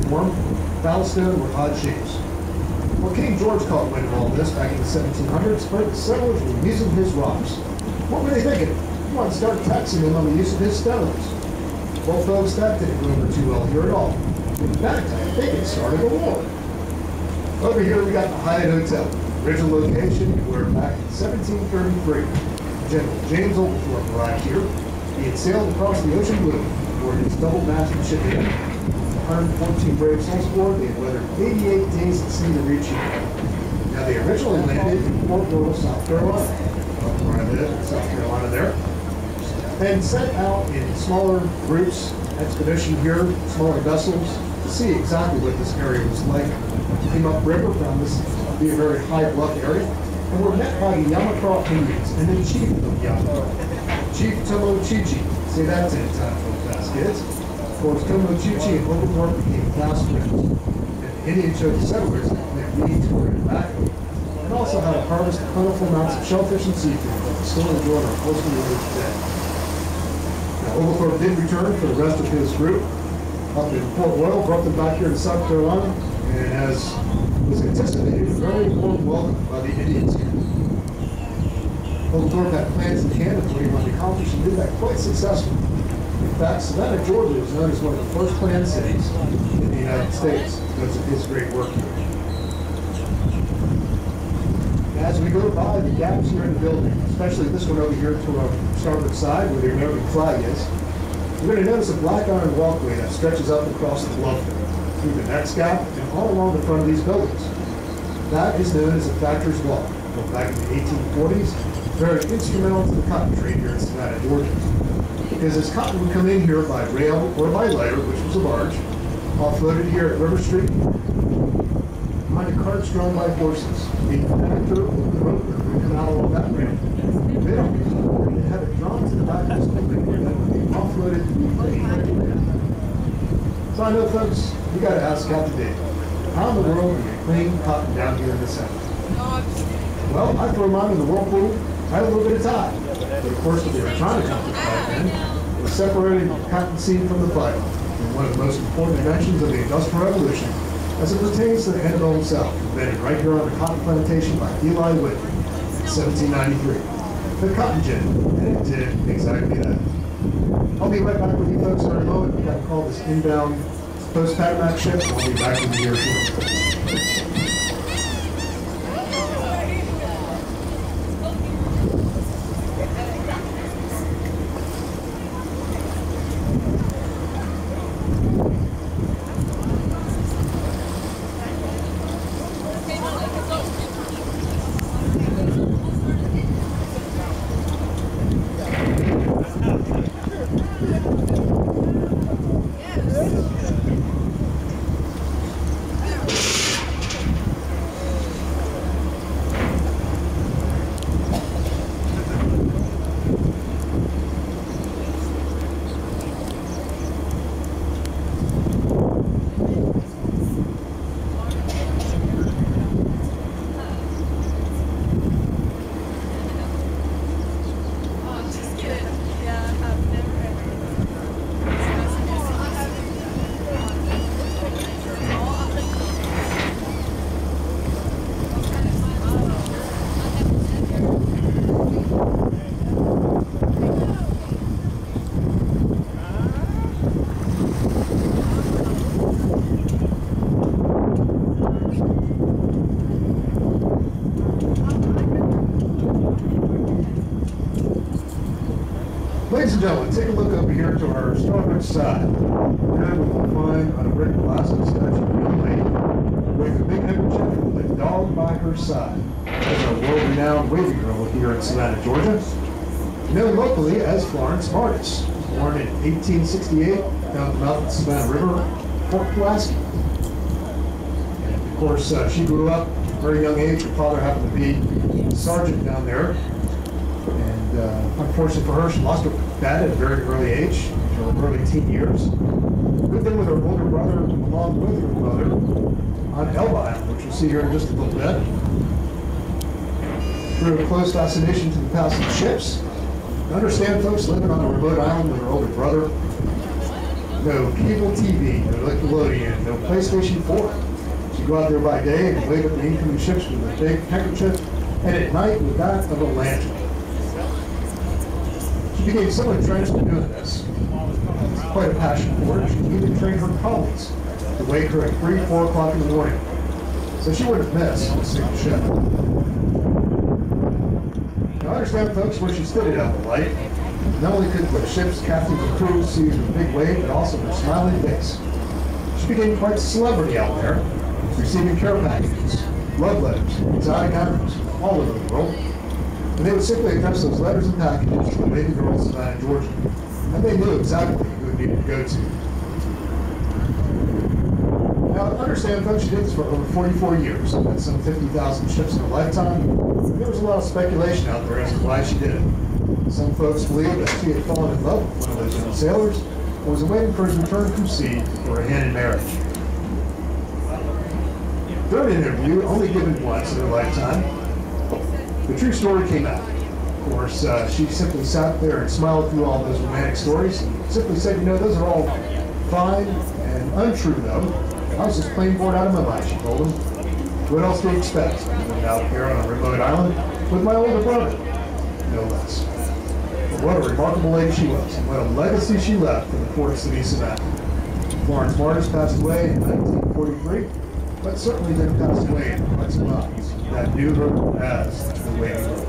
form, foulstone, or odd shapes. Well, King George caught wind of all this back in the 1700s, but the settlers were using his rocks. What were they thinking? He wanted to start taxing them on the use of his stones. Well, folks, that didn't go over too well here at all. In fact, I think it started a war. Over here we got the Hyatt Hotel, original location where back in 1733, General James Oglethorpe arrived here. He had sailed across the ocean blue aboard his double-masted ship here. 114 brave souls aboard, they had weathered 88 days at sea to reach here. Now they originally landed in Fort Lauderdale, South Carolina, where I live in South Carolina there, and set out in smaller groups, expedition here, smaller vessels, to see exactly what this area was like. Came upriver, found this to be a very high bluff area, and were met by the Yamacraw Indians and the chief of Yamacraw, Chief Tomo Chichi. Say that 10 times real fast, kids. Of course, Tomo Chichi and Oglethorpe became fast friends. And the Indians showed the settlers that they need to order tobacco, and also how to harvest plentiful amounts of shellfish and seafood that we still enjoy in our coastal waters today. Now, Oglethorpe did return for the rest of his group up in Port Royal, brought them back here to South Carolina, and as was anticipated, very warm welcome by the Indians here. Oglethorpe had plans in hand of what he wanted to accomplish and did that quite successfully. In fact, Savannah, Georgia is known as one of the first planned cities in the United States because of his great work here. As we go by the gaps here in the building, especially this one over here to our starboard side where the American flag is, you're going to notice a black iron walkway that stretches up across the bluff through the next gap and all along the front of these buildings. That is known as a factor's walk. Well, back in the 1840s, very instrumental to the cotton trade here in Savannah, Georgia. Because as cotton would come in here by rail or by lighter, which was a barge, offloaded here at River Street, behind a cart drawn by horses. The conductor or the broker would come out along that rail. They don't use it. They have it drawn to the back of this building and then would be offloaded to be cleaned. So I know, folks, you got to ask Captain Dave, how in the world do you clean cotton down here in the south? Well, I throw mine in the whirlpool. I had a little bit of time. But of course, what they were trying to accomplish back then was separating the cotton seed from the fiber. And one of the most important inventions of the Industrial Revolution as it pertains to the antebellum South, invented right here on the cotton plantation by Eli Whitney in 1793. The cotton gin, and it did exactly that. I'll be right back with you folks in a moment. We've got to call this inbound post-Panamax ship, and I'll be back in the near future. Ladies and gentlemen, take a look over here to our starboard side. Here we will find on a brick plastic statue of a young lady with a big handkerchief with a dog by her side. That's our world-renowned wavy girl here in Savannah, Georgia. Known locally as Florence Martis. Born in 1868 down the mouth of the Savannah River, Fort Pulaski. And of course, she grew up at a very young age. Her father happened to be a sergeant down there. Unfortunately for her, she lost her dad at a very early age, in her early teen years. Lived in with her older brother along with her mother on Elba Island, which we'll see here in just a little bit. Through a close fascination to the past of ships. Understand, folks, living on a remote island with her older brother, No cable TV, no Nickelodeon, no PlayStation 4. She'd go out there by day and wave at the incoming ships with a big handkerchief, and at night with that of a lantern. She became so entrenched in doing this, quite a passion for it, she even trained her colleagues to wake her at 3, 4 o'clock in the morning, so she wouldn't miss a single ship. Now, I understand, folks, where she studied out the light. Not only could the ship's captains and crews see her big wave, but also her smiling face. She became quite a celebrity out there, receiving care packages, love letters, exotic items, all over the world. And they would simply address those letters and packages to the baby girl in Savannah, Georgia. And they knew exactly who it needed to go to. Now, I understand, folks, she did this for over 44 years. That's some 50,000 ships in her lifetime. And there was a lot of speculation out there as to why she did it. Some folks believe that she had fallen in love with one of those young sailors and was waiting for his return from sea for a hand in marriage. During an interview, only given once in her lifetime, the true story came out. Of course, she simply sat there and smiled through all those romantic stories and simply said, you know, those are all fine and untrue, though. I was just plain bored out of my mind, she told him. What else do you expect? I lived out here on a remote island with my older brother, no less. But what a remarkable lady she was, and what a legacy she left for the port city Savannah. Florence Martis passed away in 1943, but certainly didn't pass away in the hearts and minds that knew her as the Waiting Girl.